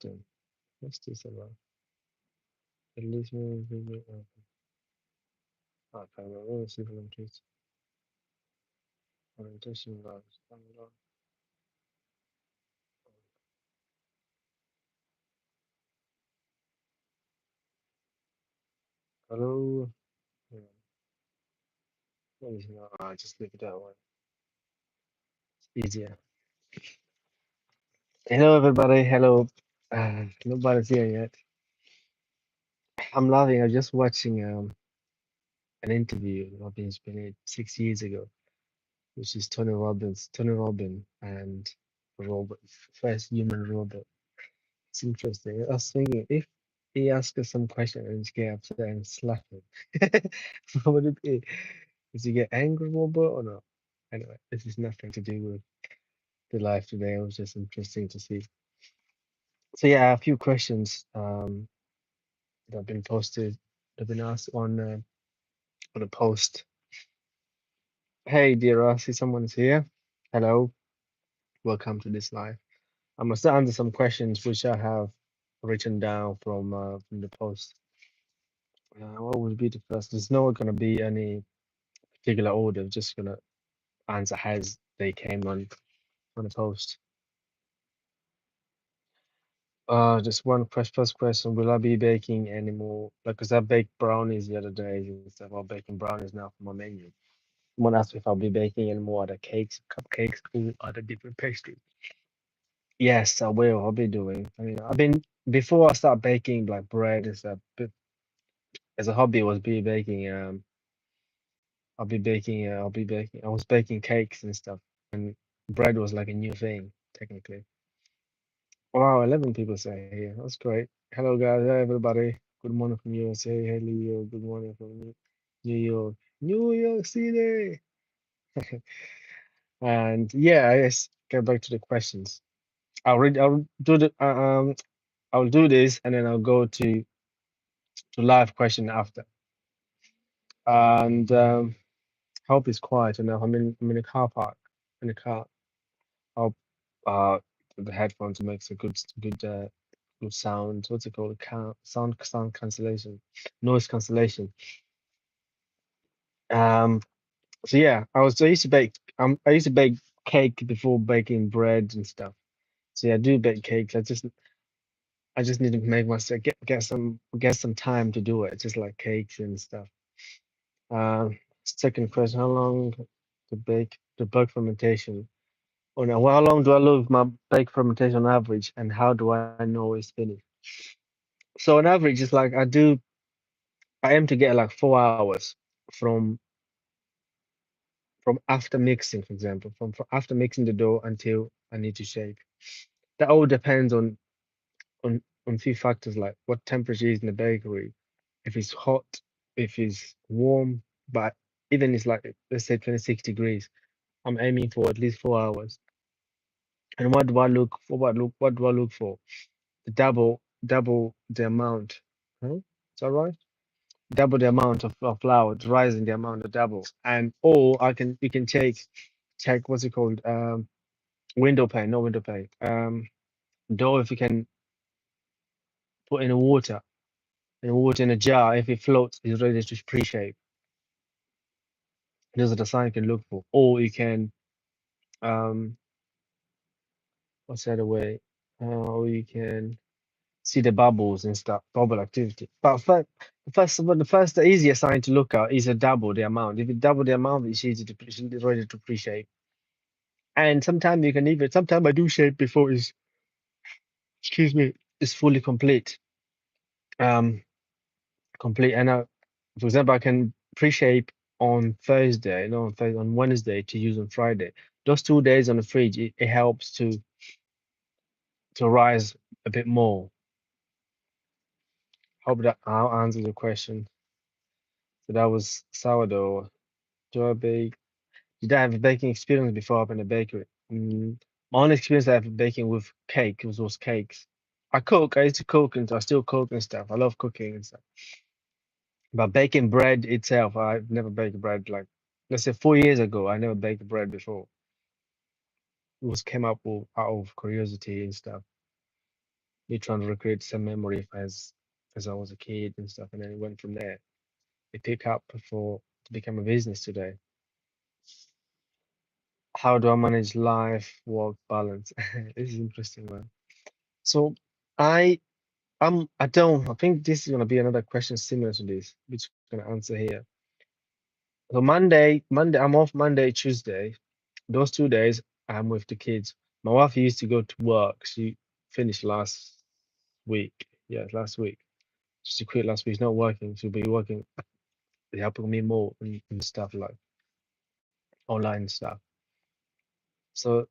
often. What's this about? At least maybe I can't remember. Civil interest, orientation laws. Hello. Yeah, maybe no, I just leave it that way. It's easier. Hello, everybody. Hello. Nobody's here yet. I'm laughing. I was just watching an interview Robbins been 6 years ago, which is Tony Robbins and robot, first human robot. It's interesting. I was thinking if he asked us some question and just get upset and slap him, what would it be? Does he get angry robot or not? Anyway, this is nothing to do with the life today. It was just interesting to see. So yeah, a few questions that have been posted, that have been asked on a post. Hey, dear, I see someone's here. Hello, welcome to this live. I must answer some questions which I have written down from the post. What would be the first? There's not going to be any particular order. Just gonna answer as they came on the post. Just one first question. Will I be baking any more? Like, cause I baked brownies the other day and stuff. I'm baking brownies now for my menu. Someone asked me if I'll be baking any more other cakes, cupcakes, or other different pastries. Yes, I will. I'll be doing. I mean, I've been before I start baking like bread and stuff. But as a hobby, was be baking. I'll be baking. I'll be baking. I was baking cakes and stuff, and bread was like a new thing technically. Wow, 11 people say here. That's great. Hello, guys. Hey, everybody. Good morning from USA. Hey, Leo. Good morning from New York. New York City. And yeah, let's get back to the questions. I'll read. I'll do the. I'll do this, and then I'll go to live question after. And hope it's quiet enough. I'm in a car park in the car. I'll put the headphones makes a good sound. What's it called? Sound cancellation, noise cancellation. Um. So yeah, I used to bake. I used to bake cake before baking bread and stuff. So yeah, I do bake cakes. I just need to make myself get some time to do it, just like cakes and stuff. Second question, how long the bake fermentation? Oh no, well, how long do I leave my bake fermentation on average, and how do I know it's finished? So on average, it's like I aim to get like 4 hours from after mixing, for example, from after mixing the dough until I need to shape. That all depends on few factors like what temperature is in the bakery, if it's hot, if it's warm, but even it's like let's say 26 degrees, I'm aiming for at least 4 hours. And what do I look for? What do I look for? The double the amount. Huh? Is that right? Double the amount of flour, rising the amount of double. And or I can you can check what's it called? Window pane, no window pane. Dough if you can put in water in a jar, if it floats, it's ready to pre-shape. Those are the signs you can look for. Or you can um what's the other way? Or you can see the bubbles and stuff, bubble activity. But the first, the easiest sign to look at is a double the amount. If you double the amount, it's easy to it's ready to pre-shape. And sometimes you can even sometimes I do shape before it's excuse me is fully complete. Um, complete. And for example, I can pre-shape on Thursday, no, on Wednesday to use on Friday. Those 2 days on the fridge, it helps to rise a bit more. Hope that I'll answer your question. So that was sourdough. Do I bake? Did I have a baking experience before up in the bakery? My only experience I have baking with cake was cakes. I cook. I used to cook and I still cook and stuff. I love cooking and stuff. But baking bread itself, I've never baked bread. Like let's say 4 years ago, I never baked bread before. It was came up out of curiosity and stuff. me trying to recreate some memory as I was a kid and stuff, and then it went from there. It pick up for to become a business today. How do I manage life work balance? This is interesting, man. So I I don't I think this is gonna be another question similar to this, which I'm gonna answer here. So Monday I'm off Monday, Tuesday. Those 2 days I'm with the kids. My wife used to go to work. She finished last week. Yeah, last week. She quit last week. She's not working. She'll be working, helping me more and stuff like online stuff. So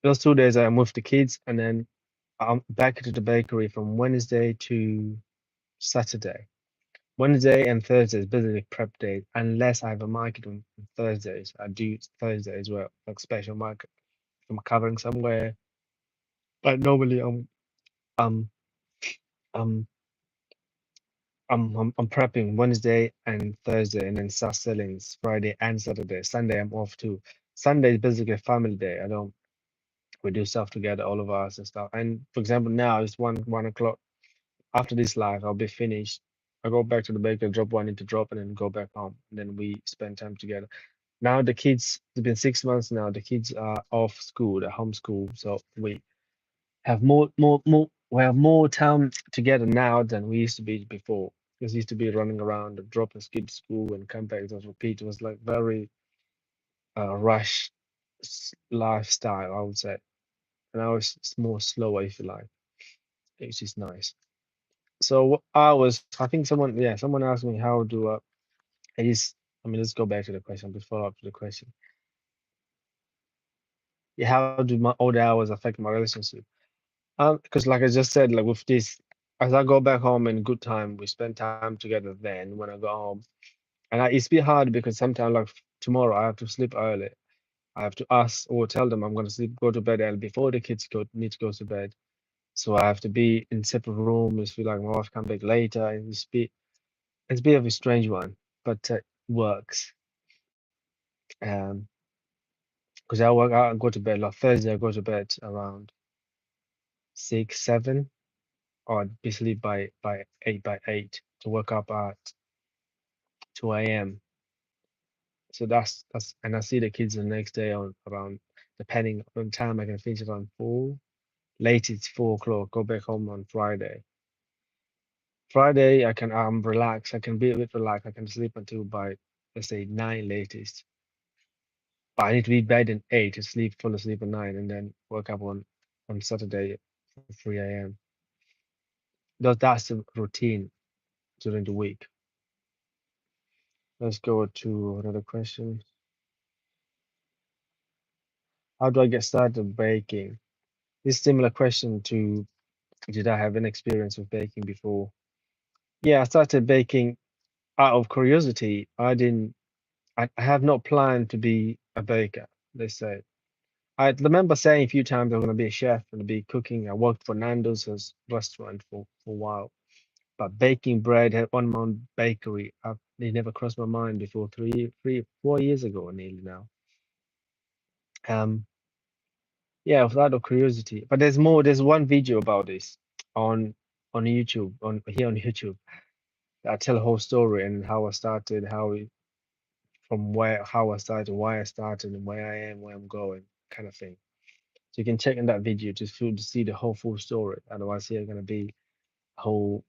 those 2 days I'm with the kids, and then I'm back to the bakery from Wednesday to Saturday. Wednesday and Thursday is basically prep day, unless I have a market on Thursdays. I do Thursday as well, like special market. If I'm covering somewhere, but normally um I'm I'm prepping Wednesday and Thursday, and then start selling Friday and Saturday. Sunday I'm off too. Sunday is basically a family day. I don't We do stuff together, all of us and stuff. And for example, now it's one o'clock. After this live, I'll be finished. I go back to the bakery, drop what I need to drop, and then go back home. And then we spend time together. Now the kids, it's been 6 months now. The kids are off school, they're homeschool, so we have more. We have more time together now than we used to be before. Because used to be running around, dropping kids to school and come back. Just repeat. It was like very rush lifestyle, I would say. And now it's more slower, if you like. Which is nice. So I think someone asked me how do I just, I mean, let's go back to the question, let's follow up to the question. Yeah, how do my old hours affect my relationship? Because like I just said, like with this, as I go back home in good time, we spend time together then when I go home. And it's been hard because sometimes like tomorrow I have to sleep early. I have to ask or tell them I'm gonna go to bed early before the kids need to go to bed. So I have to be in separate rooms, feel like my wife come back later, and it's a bit of a strange one, but works. Um, because I go to bed like Thursday. I go to bed around 6, 7, or be sleep by 8 to wake up at 2 a.m. So that's and I see the kids the next day on around, depending on time I can finish around 4. Late it's 4 o'clock. Go back home on Friday. Friday I'm relaxed. I can be a bit relaxed. I can sleep until by, let's say, 9 latest. But I need to be bed at 8 to fall asleep at 9, and then wake up on Saturday for 3 a.m. That's the routine during the week. Let's go to another question. How do I get started baking? This similar question to, did I have an experience with baking before? Yeah, I started baking out of curiosity. I have not planned to be a baker, let's say. I remember saying a few times I'm going to be a chef and be cooking. I worked for Nando's as restaurant for a while. But baking bread on my own bakery, it never crossed my mind before 4 years ago, nearly now. Um, yeah, out of curiosity. But there's more. There's one video about this on YouTube, on YouTube. I tell a whole story and how I started, how I started, why I started, and where I am, where I'm going, kind of thing. So you can check in that video to see the whole full story. Otherwise, here gonna be a whole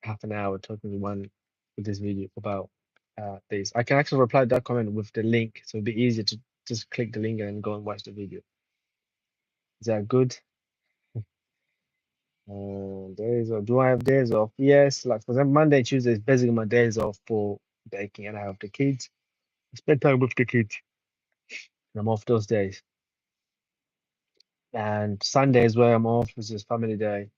half an hour talking to one with this video about this. I can actually reply to that comment with the link, so it'd be easier to just click the link and then go and watch the video. Is that good? Days off. Do I have days off? Yes. Like for example, Monday, Tuesday is basically my days off for baking, and I have the kids. I spend time with the kids, and I'm off those days. And Sunday is where I'm off, which is family day.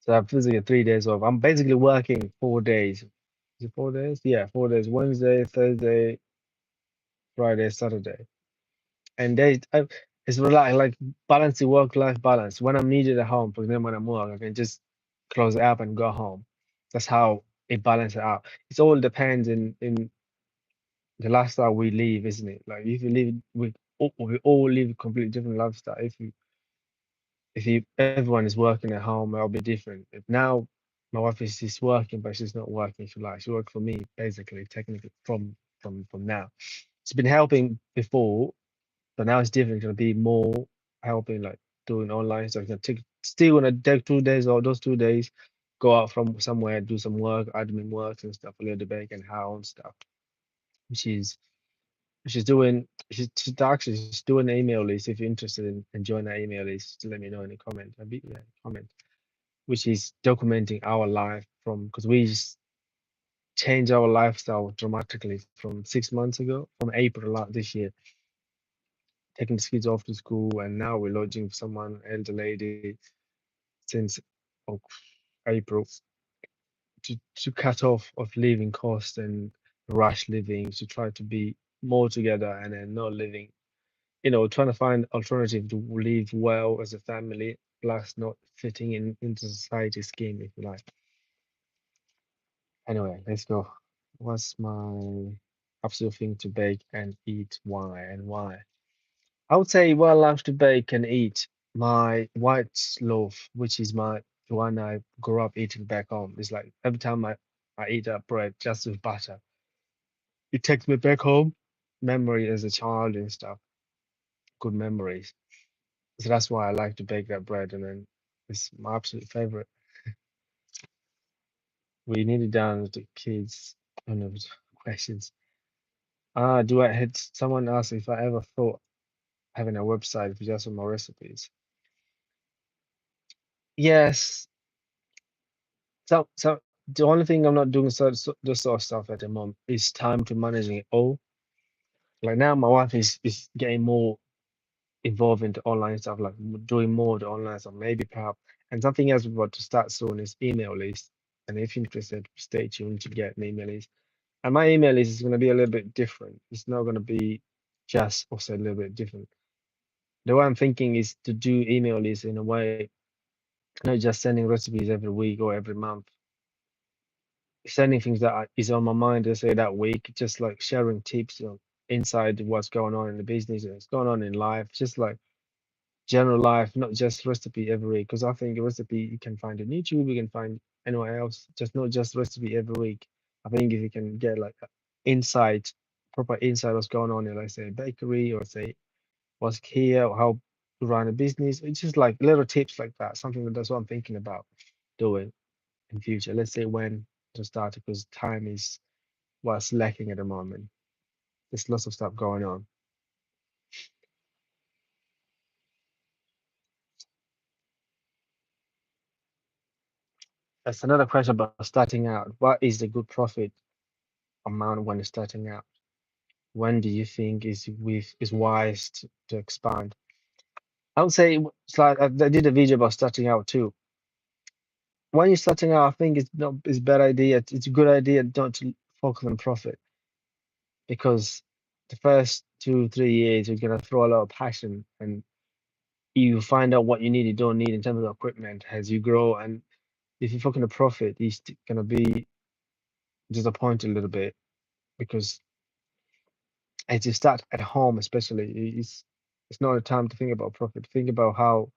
So I have physically 3 days off. I'm basically working 4 days. Is it 4 days? Yeah, 4 days. Wednesday, Thursday, Friday, Saturday. And it's like balancing work-life balance. When I'm needed at home, for example, when I'm work, I can just close the app and go home. That's how it balances out. It all depends in the lifestyle we live, isn't it? Like if you live we all live a completely different lifestyle. if you everyone is working at home, it'll be different. If now my wife is working, but she's not working, if you like. She worked for me basically, technically from now. It's been helping before, but now it's different. It's gonna be more helping, like doing online stuff. It's gonna take still gonna take 2 days or those 2 days, go out from somewhere, do some work, admin work and stuff, a little bit and how and stuff. She's she's doing she's doing an email list. If you're interested in joining that email list, let me know in the comment. A bit yeah, comment, which is documenting our life from because we just changed our lifestyle dramatically from 6 months ago, from April this year, taking the kids off to school, and now we're lodging for someone, elder lady, since oh, April to cut off of living costs and rush living to try to be more together and then not living, trying to find alternative to live well as a family, plus not fitting into society scheme, if you like. Anyway, let's go. What's my absolute thing to bake and eat? Why and why? I would say, well, I love to bake and eat my white loaf, which is the one I grew up eating back home. It's like every time I eat that bread just with butter, it takes me back home, memory as a child and stuff, good memories. So that's why I like to bake that bread, and then it's my absolute favorite. We need it down with the kids. I don't know questions. Do I had someone asked if I ever thought having a website for just for my recipes? Yes. So the only thing I'm not doing this sort of stuff at the moment is time to managing it all. Like now, my wife is getting more involved into online stuff, like doing more of the online stuff, maybe perhaps. And something else we're about to start soon is email list. And if you're interested, stay tuned to get an email list. And my email list is going to be a little bit different. It's not going to be just also a little bit different. The way I'm thinking is to do email lists in a way, not just sending recipes every week or every month, sending things that is on my mind, to say that week, just like sharing tips on inside what's going on in the business and what's going on in life, just like general life, not just recipe every week. Because I think a recipe you can find on YouTube, you can find anywhere else, just not just recipe every week. I think if you can get like insight, proper insight what's going on in, like say, bakery or say what's here or how to run a business, it's just like little tips like that. Something that's what I'm thinking about doing in future. Let's say when to start because time is what's lacking at the moment. There's lots of stuff going on. That's another question about starting out. What is the good profit amount when starting out? When do you think is wise to expand? I would say it's like I did a video about starting out too. When you're starting out, I think it's not it's a bad idea. It's a good idea not to focus on profit because the first 2 3 years you're gonna throw a lot of passion and you find out what you need, you don't need in terms of equipment as you grow. And if you're focusing on profit, gonna be disappointed a little bit because as you start at home, especially, it's not a time to think about profit. Think about how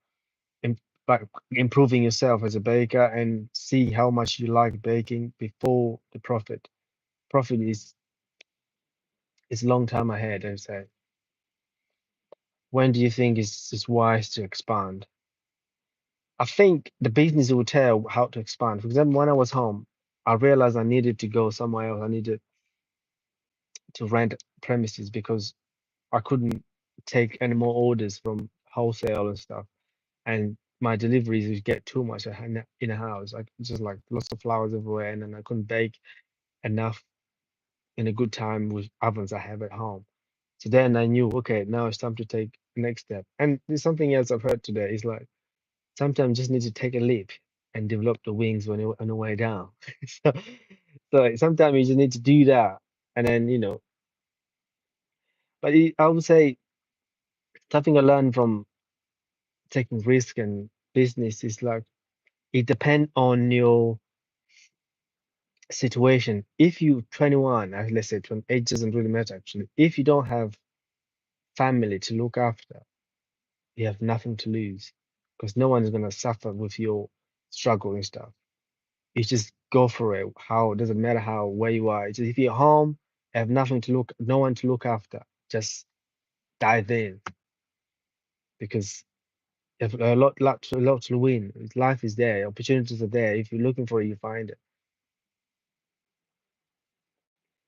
im like improving yourself as a baker and see how much you like baking before the profit. Profit is a long time ahead, I would say. When do you think is wise to expand? I think the business will tell how to expand. For example, when I was home, I realized I needed to go somewhere else. I needed to rent premises because I couldn't take any more orders from wholesale and stuff. And my deliveries would get too much in a house. Like just like lots of flowers everywhere, and then I couldn't bake enough in a good time with ovens I have at home. So then I knew, okay, now it's time to take the next step. And there's something else I've heard today is like sometimes you just need to take a leap and develop the wings when you're on the way down. so, so sometimes you just need to do that, and then But I would say something I learned from taking risk and business is like it depends on your situation. If you 21, let's say 20, age doesn't really matter actually. If you don't have family to look after, you have nothing to lose because no one is gonna suffer with your struggle and stuff. You just go for it. How it doesn't matter how where you are. It's just if you're home, have nothing to look, no one to look after. Just dive in because if a lot to win. Life is there. Opportunities are there. If you're looking for it, you find it.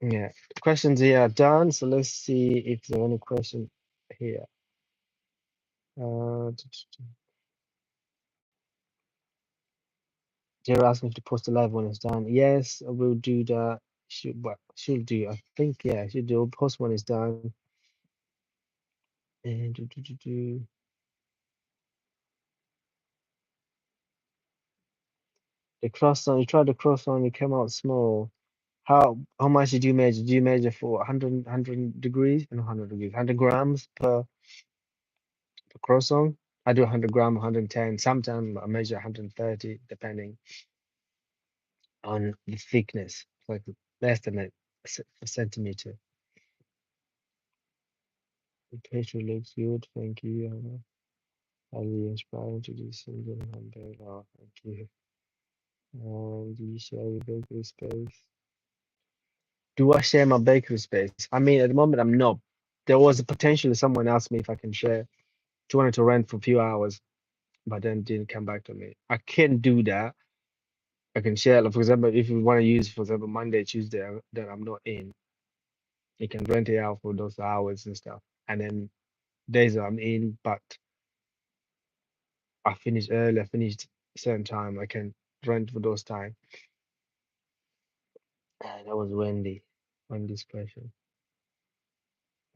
Yeah. Questions here are done. So let's see if there are any question here. They're asking to post a live when it's done. Yes, I will do that. Should do. I think yeah, should do. Post when it's done. And the croissant. You tried the croissant. It came out small. How much did you measure? Did you measure for 100 degrees? No, 100 degrees. 100 grams per croissant. I do 100 gram, 110. Sometimes I measure 130, depending on the thickness. Like less than a centimeter. The picture looks good. Thank you. Highly inspiring to do single handbag. Oh, thank you. Do you share your bakery space? Do I share my bakery space? I mean, at the moment, I'm not. There was a potential someone asked me if I can share. She wanted to rent for a few hours, but then didn't come back to me. I can do that. I can share, like, for example, if you want to use, for example, Monday, Tuesday, that I'm not in, you can rent it out for those hours and stuff. And then days that I'm in, but I finished early, I finished a certain time, I can rent for those time. That was Wendy's question.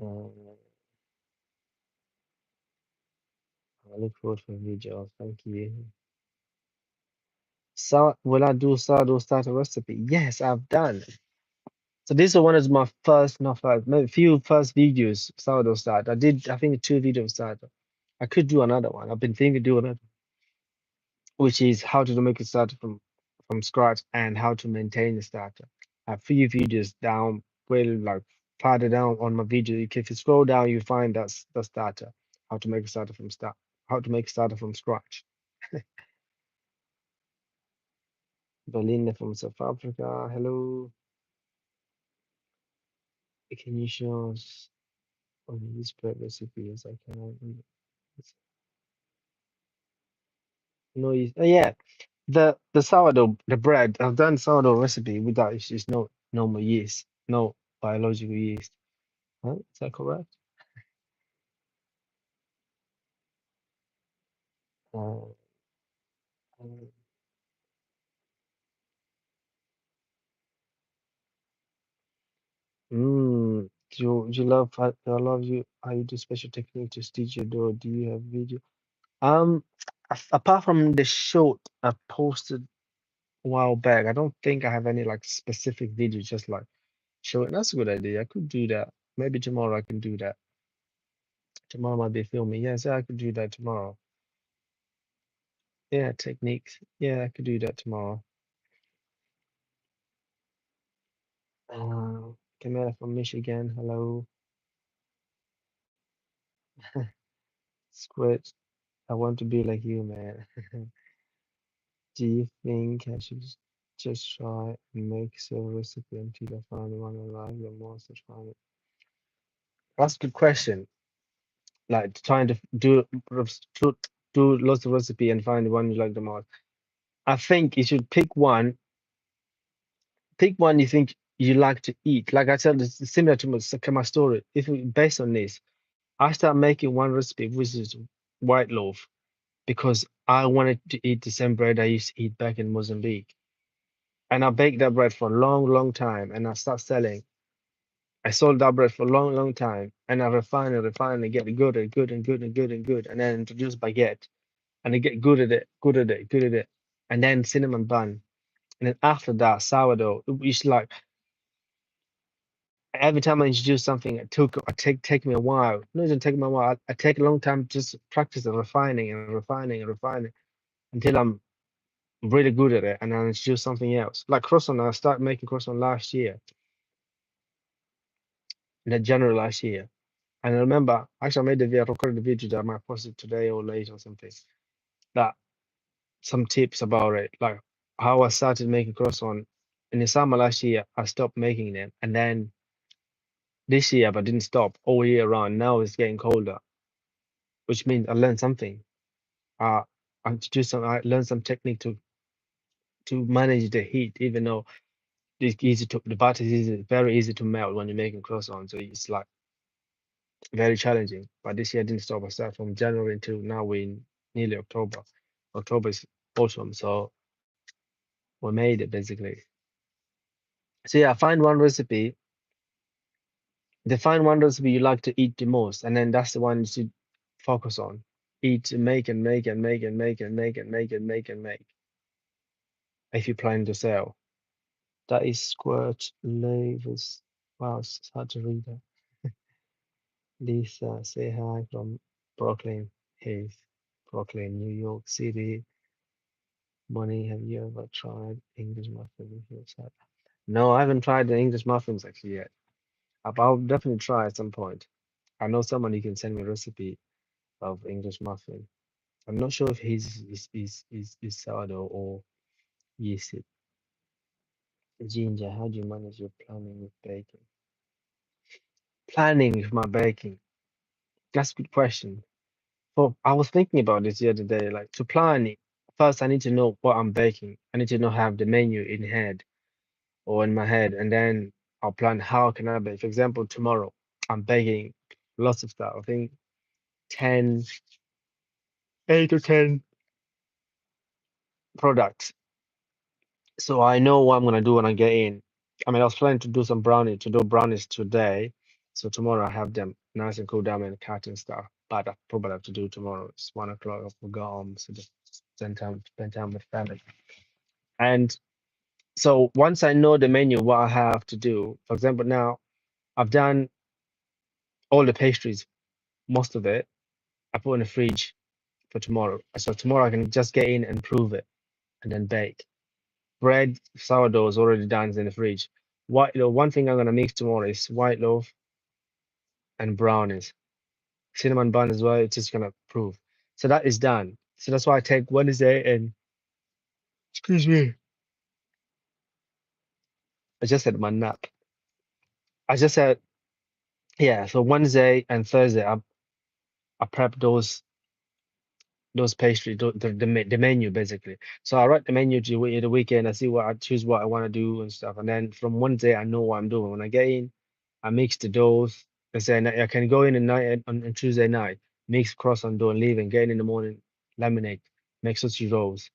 Uh, I look forward for videos. Thank you. So, will I do sourdough starter recipe? Yes, I've done. So this is one of my first, not first, maybe few first videos sourdough starter. I did, I think, 2 videos starter. I could do another one. I've been thinking of doing it, which is how to make a starter from scratch and how to maintain the starter. I have few videos down, well, like farther down on my video. If you scroll down, you find that's the starter. How to make a starter from start. How to make a starter from scratch. Belinda from South Africa. Hello. Can you show us on this bread recipe as I can? No, yeah. The sourdough, the bread. I've done sourdough recipe without it's just no normal yeast, no biological yeast. Huh? Is that correct? Uh, uh, do you love I love you how you do special technique to stitch your door? Do you have video? Um, apart from the short I posted a while back, I don't think I have any like specific video. Just like show it. That's a good idea. I could do that. Maybe tomorrow I can do that. Tomorrow might be filming. Yes, I could do that tomorrow. Yeah, techniques. Yeah, I could do that tomorrow. Camilla from Michigan. Hello. Squid. I want to be like you, man. Do you think I should just try and make a recipe until I find one I like the most? I try it. That's a good question. Like trying to to do lots of recipe and find the one you like the most. I think you should pick one you think you like to eat. Like I said, it's similar to my story. If based on this, I start making one recipe, which is white loaf, because I wanted to eat the same bread I used to eat back in Mozambique. And I baked that bread for a long, long time, and I start selling. I sold that bread for a long, long time, and I refine and get good and good and good and good and good, and then introduce baguette, and I get good at it, good at it, good at it, and then cinnamon bun, and then after that sourdough. It's like every time I introduce something, take me a while. No, it doesn't take me a while. I take a long time just practice and refining and refining and refining until I'm really good at it, and then introduce something else. Like croissant, I started making croissant last year, in the January last year. And I remember, actually, I recorded the video that I might post it today or later or something. that some tips about it, like how I started making croissant. In the summer last year, I stopped making them, and then this year, but didn't stop all year round. Now it's getting colder, which means I learned something. Uh, I introduced some, I learned some technique to manage the heat, even though it's easy to the butter is easy, very easy to melt when you're making croissant. So it's like very challenging. But this year I didn't stop. I started from January until now we're in nearly October. October is autumn, so we made it basically. So yeah, find one recipe, define one recipe you like to eat the most, and then that's the one you should focus on. Eat, make, and make, and make, and make, and make, and make, and make, and make. If you plan to sell, that is Squirt Lavis. Wow, it's hard to read that. Lisa, say hi from Brooklyn Hills, Brooklyn, New York City. Money, have you ever tried English muffins? No, I haven't tried the English muffins actually yet. I'll definitely try at some point. I know someone who can send me a recipe of English muffin. I'm not sure if he's sourdough or yeast. Ginger, how do you manage your planning with baking? Planning with my baking. That's a good question. Well, I was thinking about this the other day. Like to plan it, first I need to know what I'm baking. I need to know have the menu in head or in my head, and then I'll plan how can I bake. For example, tomorrow I'm baking lots of stuff. I think 10, 8 or 10 products. So I know what I'm gonna do when I get in. I mean, I was planning to do brownies today. So tomorrow I have them nice and cool down and cut and stuff. But I probably have to do tomorrow. It's 1 o'clock. I forgot so just spend time with family. And so once I know the menu, what I have to do, for example, now I've done all the pastries, most of it. I put in the fridge for tomorrow. So tomorrow I can just get in and prove it and then bake. Bread, sourdough is already done in the fridge. White loaf, one thing I'm gonna mix tomorrow is white loaf and brownies. Cinnamon bun as well, it's just gonna prove. So that is done. So that's why I take Wednesday and excuse me. I just had my nap. I just said, yeah, so Wednesday and Thursday I prep those pastries, the menu basically. So I write the menu to the weekend. I see what I choose what I want to do and stuff. And then from Wednesday, I know what I'm doing. When I get in, I mix the doughs. I say I can go in at night on Tuesday night, mix croissant dough and leave and get in the morning, laminate, make sausage rolls.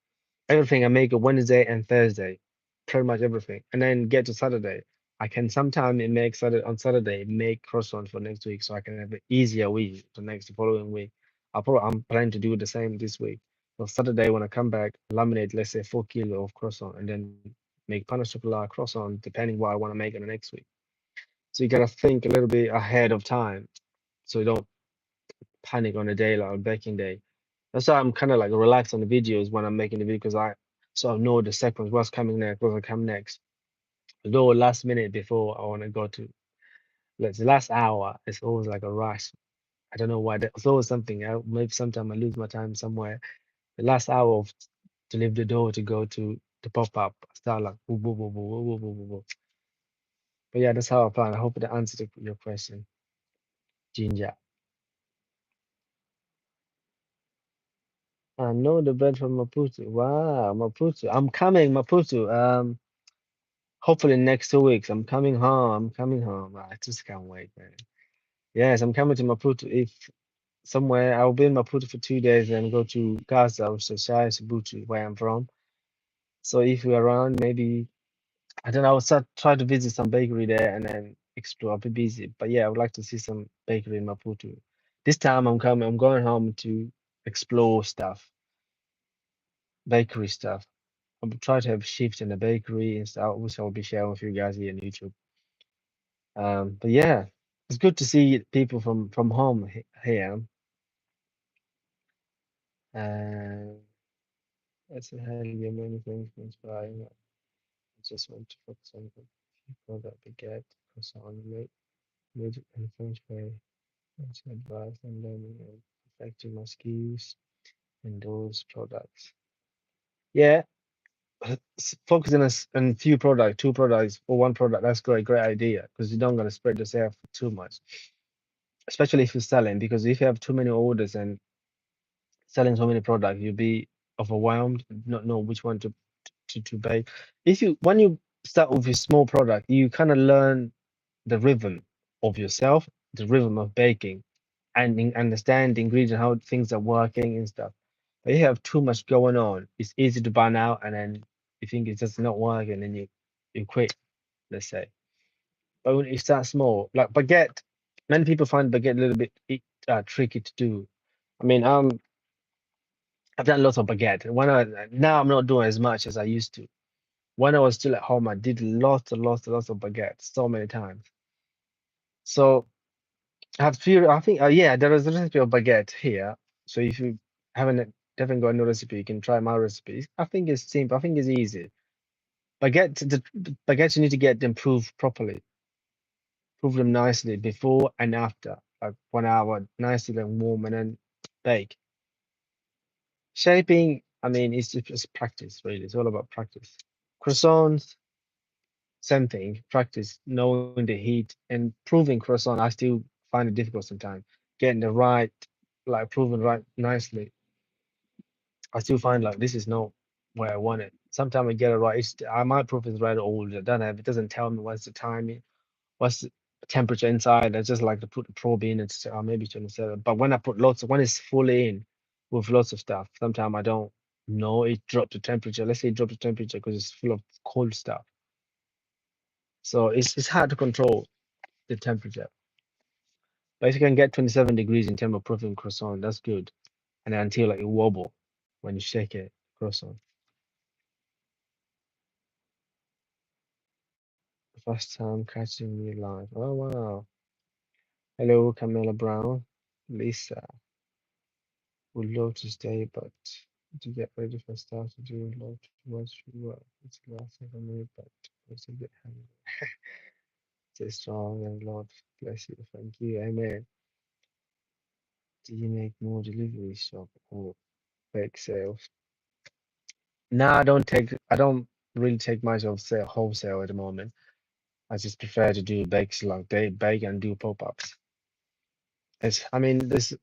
Everything I make a Wednesday and Thursday, pretty much everything. And then get to Saturday. I can sometime make Saturday on Saturday make croissants for next week so I can have an easier week the following week. I'm planning to do the same this week. So Saturday when I come back, laminate let's say 4 kilo of croissant and then make pain au chocolat croissant depending what I want to make in the next week. So you gotta think a little bit ahead of time so you don't panic on the day like on baking day. That's why I'm kind of like relaxed on the videos when I'm making the video because I sort of know the sequence, what's coming next, what's gonna come next. Though last minute before I want to go to, let's the last hour, it's always like a rush. I don't know why. There's always something. Maybe sometime I lose my time somewhere. The last hour to leave the door to go to pop up, I start like woo, woo, woo, woo, woo, woo, woo, woo, woo. But yeah, that's how I plan. I hope that answered your question, Ginger. I know the bread from Maputo. Wow, Maputo. I'm coming, Maputo. Hopefully next 2 weeks. I'm coming home. I'm coming home. I just can't wait, man. Yes, I'm coming to Maputo. If somewhere I'll be in Maputo for 2 days and go to Gaza or Shai Subutu, where I'm from. So if you're around, maybe I don't know, I'll try to visit some bakery there and then explore. I'll be busy. But yeah, I would like to see some bakery in Maputo. This time I'm going home to explore stuff, bakery stuff. I'll try to have a shift in the bakery and stuff, which I'll be sharing with you guys here on YouTube. But yeah, it's good to see people from home here. Uh, that's how you many things to inspire. I just want to focus on the people that we get, focus on made and French way, and advice and learning and perfecting my skills. in those products. Yeah, focusing on few products, two products or one product. That's great idea because you don't gonna spread yourself too much, especially if you're selling. Because if you have too many orders and selling so many products, you'll be overwhelmed, not know which one to bake. If you when you start with a small product, you kind of learn the rhythm of yourself, the rhythm of baking, and understand the ingredient, how things are working and stuff. But you have too much going on, it's easy to burn out, and then you think it's just not working, and you quit, let's say. But when you start small, like baguette, many people find baguette a little bit tricky to do. I mean, I've done lots of baguette. Now I'm not doing as much as I used to. When I was still at home, I did lots of baguette so many times. So I have few. I think yeah, there is a recipe of baguette here. So if you haven't got no recipe, you can try my recipe. I think it's simple. I think it's easy. The baguette you need to get them proved properly, prove them nicely before and after, like 1 hour, nicely and warm, and then bake. Shaping, I mean, it's just practice really. It's all about practice. Croissants, same thing. Practice, knowing the heat and proving croissant. I still find it difficult sometimes. Getting the right, like proven right nicely. I still find like this is not where I want it. Sometimes I get it right. I might prove it's right or I don't have. It doesn't tell me what's the timing, what's the temperature inside. I just like to put the probe in and say, oh, maybe 27. But when I put when it's fully in with lots of stuff, sometimes I don't know it dropped the temperature. Let's say it dropped the temperature because it's full of cold stuff. So it's hard to control the temperature. But if you can get 27 degrees in terms of proofing croissant, that's good. And then until like it wobble when you shake it, croissant. First time catching me live. Oh wow. Hello, Camilla Brown. Lisa. Would love to stay, but to get ready for start to do a lot too much work. It's the last thing for me, but it's a bit hungry. Stay strong and Lord bless you. Thank you. Amen. Do you make more delivery shop or bake sales? No, I don't really take much of sale wholesale at the moment. I just prefer to do bakes like they bake and do pop-ups. I mean, it's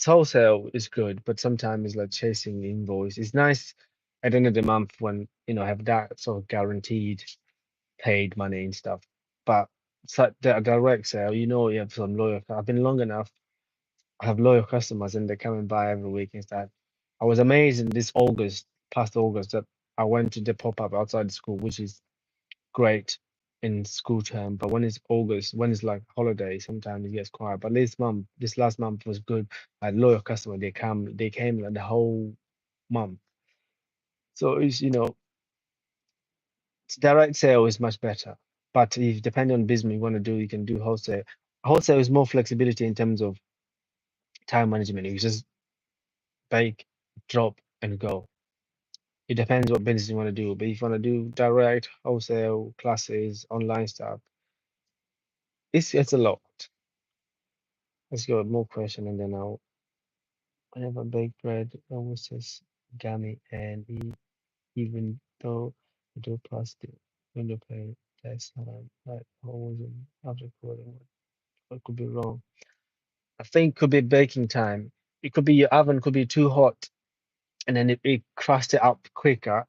wholesale is good, but sometimes it's like chasing the invoice. It's nice at the end of the month when I have that sort of guaranteed paid money and stuff. But it's like the direct sale, you have some loyal. I've been long enough. I have loyal customers, and they come and buy every week and stuff. I was amazed in this past August, that I went to the pop-up outside the school, which is great in school term, but when it's August, when it's like holiday, sometimes it gets quiet. But this last month was good. I had loyal customer. They came like the whole month. So direct sale is much better. But if depending on business you want to do, you can do wholesale. Wholesale is more flexibility in terms of time management. You just bake, drop, and go. It depends what business you want to do. But if you want to do direct, wholesale, classes, online stuff, it's a lot. Let's go with more question and then I'll whenever bake bread almost says gummy and even though I do plastic window play test like always after recording what could be wrong. I think could be baking time. It could be your oven could be too hot and then it crust it up quicker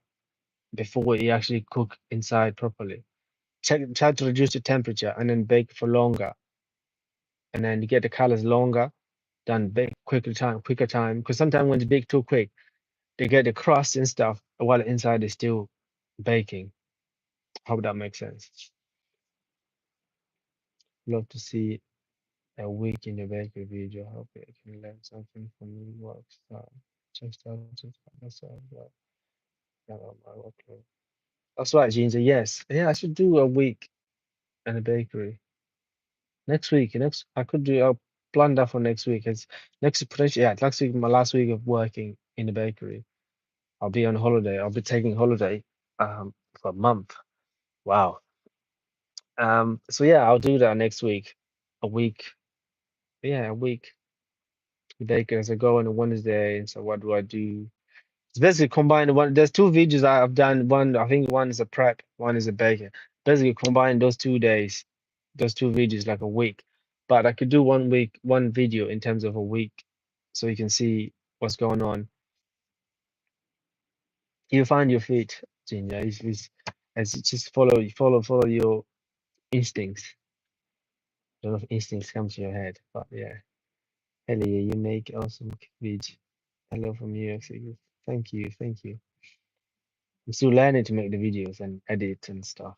before you actually cook inside properly. Try to reduce the temperature and then bake for longer and then you get the colors longer than bake quicker time because sometimes when it's baked too quick they get the crust and stuff while inside is still baking. Hope that makes sense. Love to see a week in the bakery video. Hope I can learn something from new work style. Just started to find myself like that on my workload. That's right, Ginger. Yes. Yeah, I should do a week in the bakery. Next week. I could do I'll plan that for next week. It's next potentially yeah, next week my last week of working in the bakery. I'll be on holiday. I'll be taking holiday for a month. Wow. So yeah, I'll do that next week. A week. Yeah, a week. bacon as I go on a Wednesday. And so what do I do? It's basically combined one. There's two videos I've done. One, I think one is a prep, one is a bacon. Basically combine those 2 days, those two videos like a week. But I could do 1 week, one video in terms of a week, so you can see what's going on. You find your feet, Ginger. It's just follow your instincts. A lot of instincts come to your head. But yeah, Ellie, you make awesome video. Hello from New York City. Thank you. I'm still learning to make the videos and edit and stuff.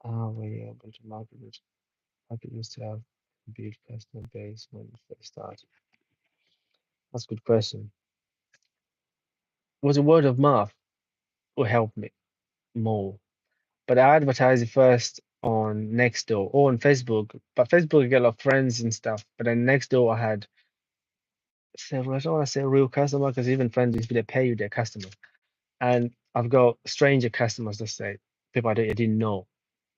Were you able to market it? Market used to have a big customer base when you first started. That's a good question. Was a word of mouth will help me more. But I advertised it first on Nextdoor or on Facebook. But Facebook, I get a lot of friends and stuff. But then Nextdoor, I had several, I don't want to say real customer because even friends, if they pay you, their customer. And I've got stranger customers, let's say, people I didn't know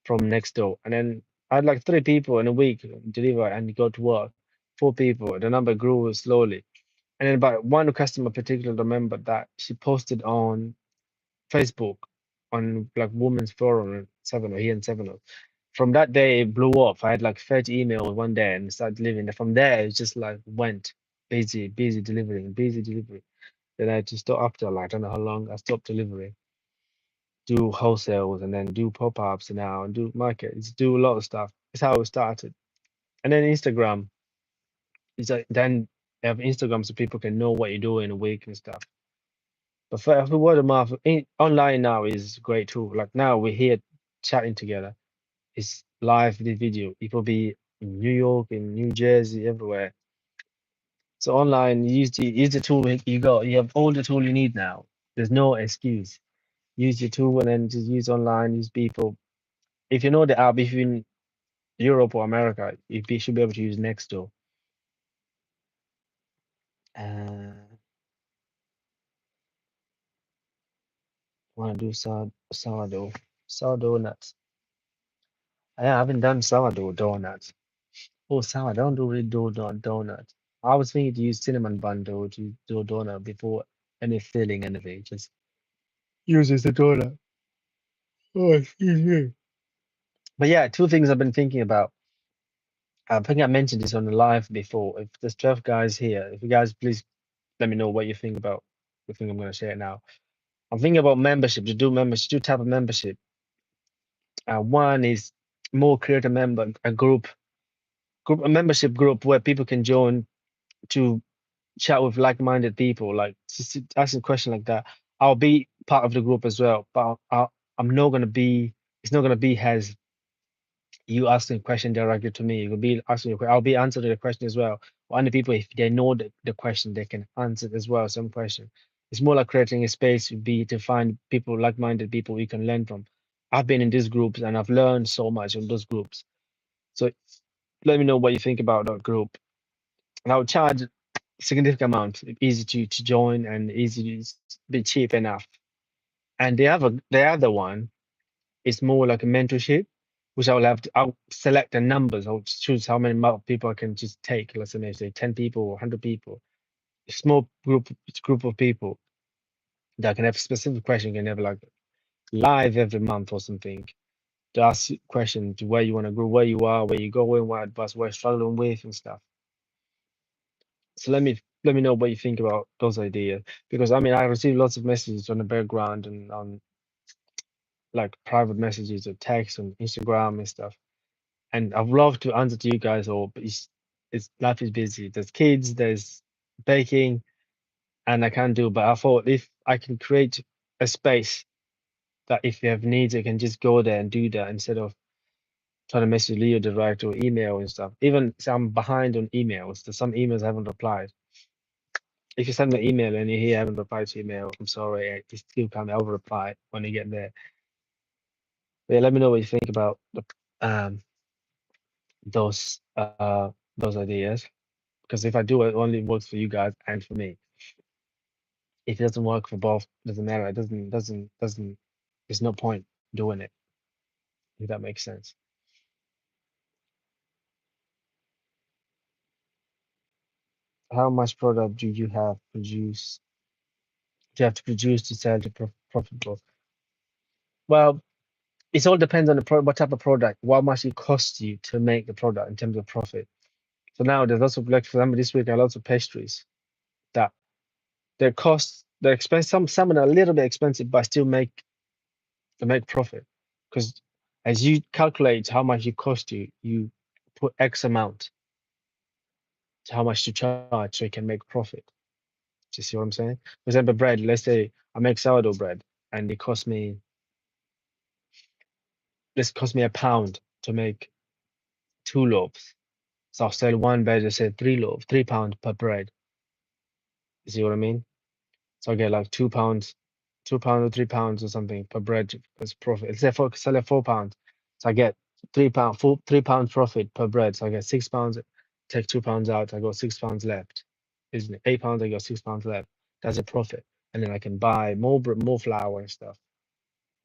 from Nextdoor. And then I had like 3 people in a week deliver and go to work. 4 people. The number grew slowly. And then about one customer particularly remembered that she posted on Facebook on like Women's Forum in Seven here in Seven. From that day it blew up. I had like 30 emails one day and started delivering. From there it just like went busy delivering, busy delivery. Then I had to stop after like I don't know how long I stopped delivering, do wholesales and then do pop-ups now and do markets, do a lot of stuff. It's how it started. And then Instagram is like then you have Instagram so people can know what you do in a week and stuff. But for word of mouth, online now is great too. Like now we're here chatting together. It's live video. People be in New York, in New Jersey, everywhere. So online, use the tool you got. You have all the tool you need now. There's no excuse. Use your tool and then just use online. Use people. If you know the app, if you're in Europe or America, should be able to use Nextdoor. Uh, want to do sourdough nuts. I haven't done sourdough donuts. Oh, sour. Don't do really do donut. I was thinking to use cinnamon bun dough to do a donut before any filling anything. Just uses the donut. Oh, excuse me. But yeah, two things I've been thinking about. I think I mentioned this on the live before. If there's 12 guys here, if you guys please let me know what you think about the thing I'm going to share now. I'm thinking about membership, to do membership, two type of membership. One is more create a a membership group where people can join to chat with like-minded people, like just asking a question like that. I'll be part of the group as well, but I'm not gonna be. It's not gonna be as you asking a question directly to me. You'll be asking. I'll be answering the question as well. Or other people, if they know the question, they can answer it as well. Some question. It's more like creating a space to find people, like-minded people you can learn from. I've been in these groups and I've learned so much from those groups. So let me know what you think about that group. And I'll charge significant amount, easy to join and easy to be cheap enough. And the other one is more like a mentorship, which I'll select the numbers. I'll choose how many people I can just take. Let's say 10 people or 100 people. A small group of people that can have specific question, can have like live every month or something to ask questions to where you want to go, where you are, where you going, what advice, what you're struggling with and stuff. So let me know what you think about those ideas, because I mean I receive lots of messages on the background and on like private messages or text on Instagram and stuff, and I'd love to answer to you guys all, but it's life is busy. There's kids, there's baking, and I can't do. But I thought if I can create a space that if you have needs, you can just go there and do that instead of trying to message Leo direct or email and stuff. Even so I'm behind on emails. There's some emails I haven't replied. If you send me an email and you hear I haven't replied to email, I'm sorry. It's still coming. I'll reply when you get there. But yeah, let me know what you think about um those those ideas. Because if I do it, only works for you guys and for me. If it doesn't work for both, doesn't matter. It doesn't. There's no point doing it. If that makes sense. how much product do you have produce? Do you have to produce to sell to profitable? Well, it all depends on the what type of product, what much it costs you to make the product in terms of profit. So now there's lots of, like for example, this week I had lots of pastries that their costs, they're expensive. Some are a little bit expensive, but still make profit. Because as you calculate how much it cost you, you put X amount to how much to charge so you can make profit. Do you see what I'm saying? For example, bread, let's say I make sourdough bread and it costs me, this cost me £1 to make 2 loaves. So I'll sell one bread, I say 3 loaves, £3 per bread. You see what I mean? So I get like £2, £2 or £3 or something per bread as profit. Let's say sell it £4. So I get £3 profit per bread. So I get £6, take £2 out, I got £6 left. Isn't it? £8, I got £6 left. That's a profit. And then I can buy more flour and stuff,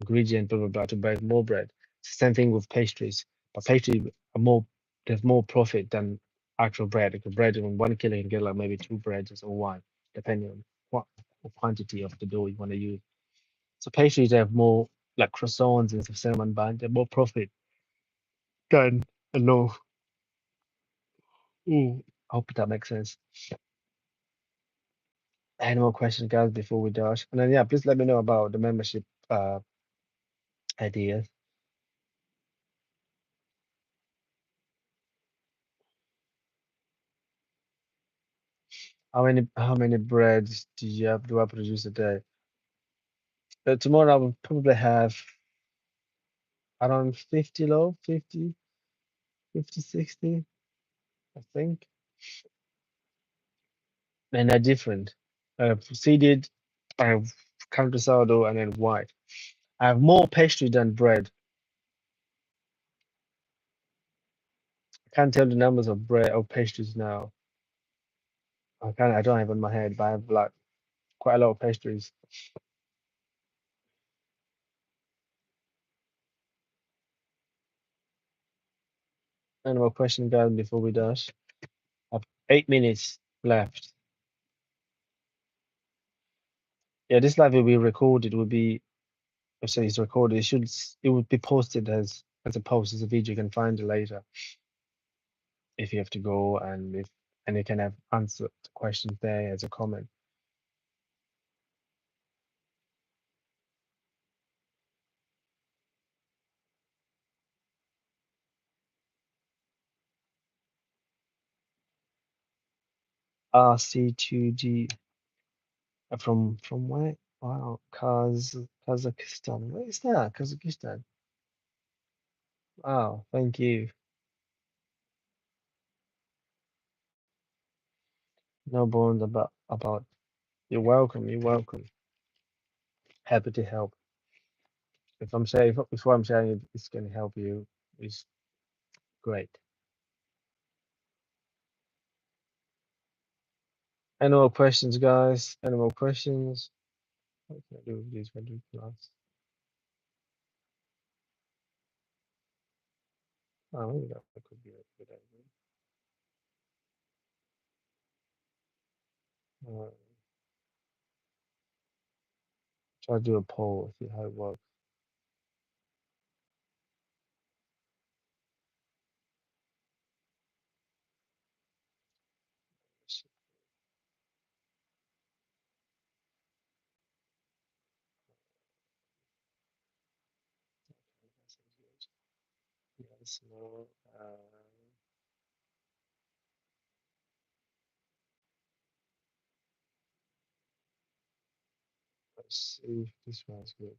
ingredient, blah blah blah, to bake more bread. Same thing with pastries. But pastries are more, there's more profit than actual bread. Because bread in 1 kilo you can get like maybe 2 breads or one, depending on what quantity of the dough you want to use. So pastries have more, like croissants and stuff, cinnamon bun, they're more profit than a loaf. I hope that makes sense. Any more questions, guys, before we dash? And then yeah, please let me know about the membership uh ideas. How many breads do I produce a day? Tomorrow I will probably have around 50 loaf, 50, 60, I think. And they're different. I have seeded, I have counter sourdough, and then white. I have more pastry than bread. I can't tell the numbers of bread or pastries now. I don't have it in my head, but I have like quite a lot of pastries. Any more question, guys, before we dash? I have 8 minutes left. Yeah, this live will be recorded. Will be, I say it's recorded. It would be posted as a post, as a video. You can find it later if you have to go, and you can have answer the questions there as a comment. RC2G from where? Wow, Kazakhstan. Where is that? Kazakhstan. Wow, thank you. No bones about. You're welcome. You're welcome. Happy to help. If what I'm saying is going to help you, is great. Any more questions, guys? Any more questions? What can I do with these 100 plus? Oh, maybe that could be a good idea. Try to do a poll, see how it works. Yes, no. Let's see if this one's good.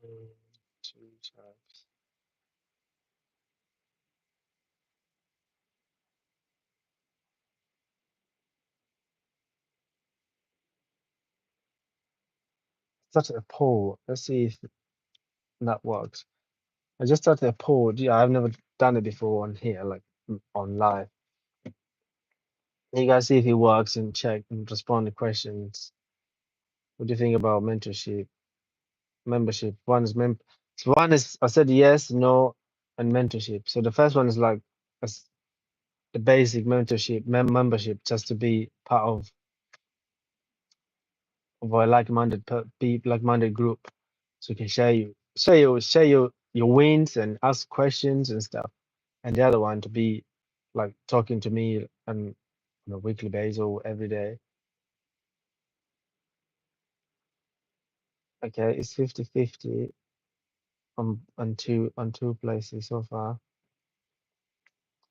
Mm, Two types. Started a poll. Let's see if that works. I just started a poll. Yeah, I've never done it before on here, like on live. You guys see if it works and check and respond to questions. What do you think about mentorship? membership. So one is I said yes, no, and mentorship. So the first one is like as the basic mentorship membership, just to be part of a like-minded group, so you can share your wins and ask questions and stuff. And the other one to be like talking to me on a weekly basis or every day. Okay, it's 50-50 on two places so far.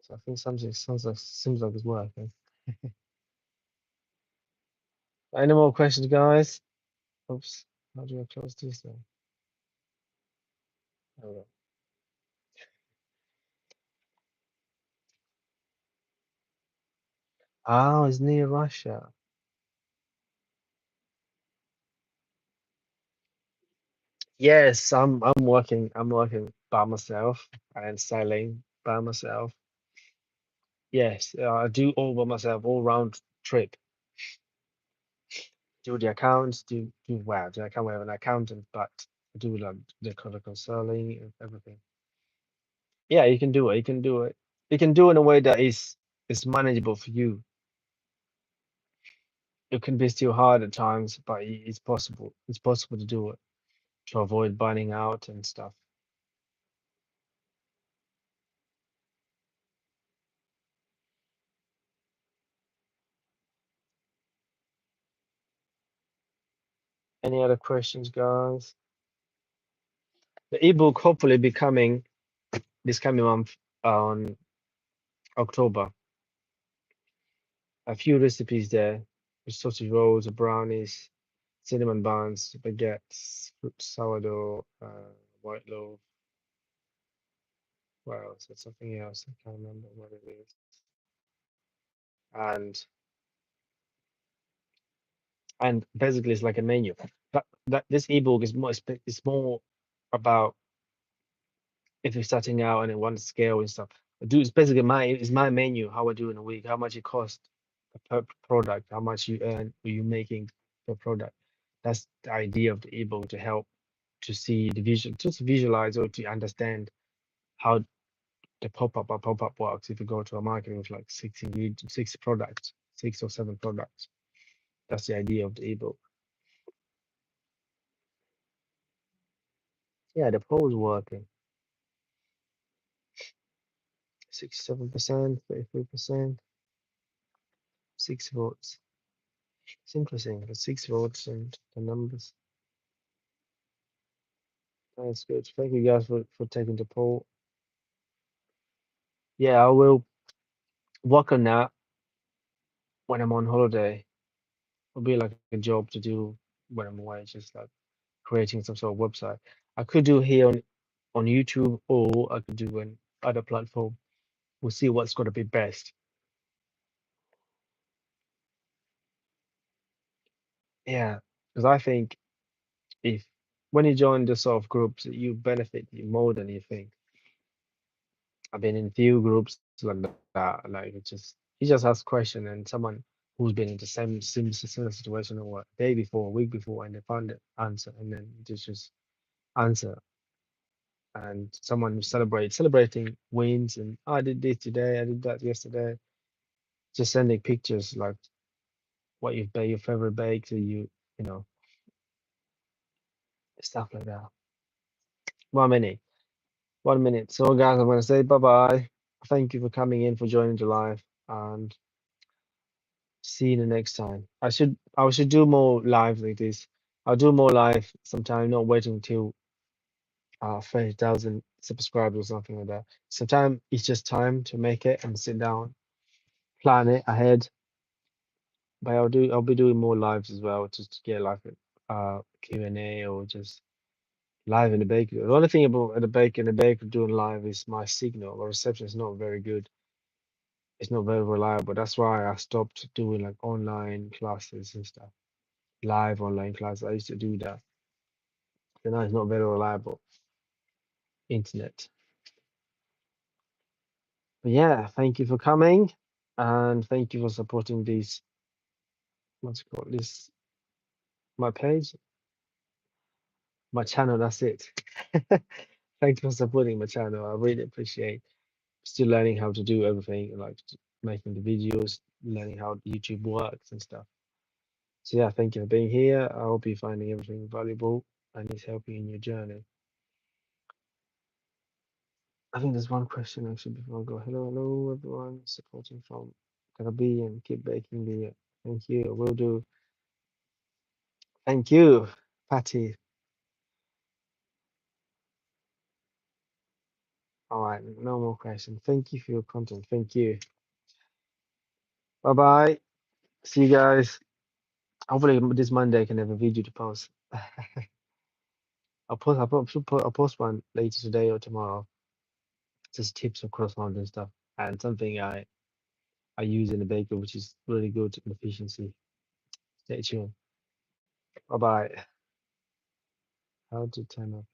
So I think something seems like it's working. Any more questions, guys? Oops. How do I close this then? Hold on. Oh, it's near Russia. Yes, I'm working by myself and selling by myself. Yes, I do all by myself, all round trip. Do the accounts, do account with an accountant, but I do like the clinical selling and everything. Yeah, you can do it. You can do it. You can do it in a way that is manageable for you. It can be still hard at times, but it's possible. It's possible to do it to avoid burning out and stuff. Any other questions, guys? The ebook hopefully be coming this coming month on October. A few recipes there: sausage rolls, brownies, cinnamon buns, baguettes, fruit sourdough, white loaf. What else? There's something else. I can't remember what it is. And basically it's like a menu. That this ebook is more about if you're starting out and in one scale and stuff. It's basically my menu, how I do in a week, how much it costs per product, how much you earn, are you making per product. That's the idea of the ebook, to help to see the vision, just to visualize or to understand how the pop-up works. If you go to a market with like six products, 6 or 7 products, that's the idea of the ebook. Yeah, the poll is working. 67%, 33%, 6 votes. It's interesting. The 6 votes and the numbers. That's good. Thank you guys for taking the poll. Yeah, I will work on that when I'm on holiday. It'll be like a job to do when I'm away, just like creating some sort of website. I could do here on YouTube, or I could do on other platform. We'll see what's going to be best. Yeah, because I think if when you join the sort of groups, you benefit more than you think. I've been in few groups like that. Like you just ask question and someone who's been in the similar situation or what day before, week before, and they found the answer, and then just answer. And someone who celebrating wins, and "Oh, I did this today, I did that yesterday." Just sending pictures like what you've baked, your favorite bake, to you know, stuff like that. 1 minute, 1 minute. So guys, I'm gonna say bye bye. Thank you for coming in, for joining the live, and see you the next time. I should do more live like this. I'll do more live sometime, not waiting till 30,000 subscribers or something like that. Sometimes it's just time to make it and sit down, plan it ahead. But I'll be doing more lives as well, just to get like a Q&A, or just live in the bakery. The only thing about the bakery doing live is my signal or reception is not very good. It's not very reliable. That's why I stopped doing like online classes and stuff. Live online classes. I used to do that. But now it's not very reliable internet. But yeah, thank you for coming, and thank you for supporting this, what's it called, this, my page. my channel. That's it. Thanks for supporting my channel. I really appreciate. Still learning how to do everything, like making the videos, learning how YouTube works and stuff. So yeah, thank you for being here. I hope you're finding everything valuable and it's helping in your journey. I think there's one question actually before I go. Hello, hello, everyone. Supporting from Caribbean. Keep baking the. Thank you. Will do. Thank you, Patty. All right, no more questions. Thank you for your content. Thank you. Bye bye. See you guys. Hopefully this Monday I can have a video to post. I'll post one later today or tomorrow. Just tips of croissant and stuff, and something I use in the baker, which is really good in efficiency. Stay tuned. Bye bye. How to turn off?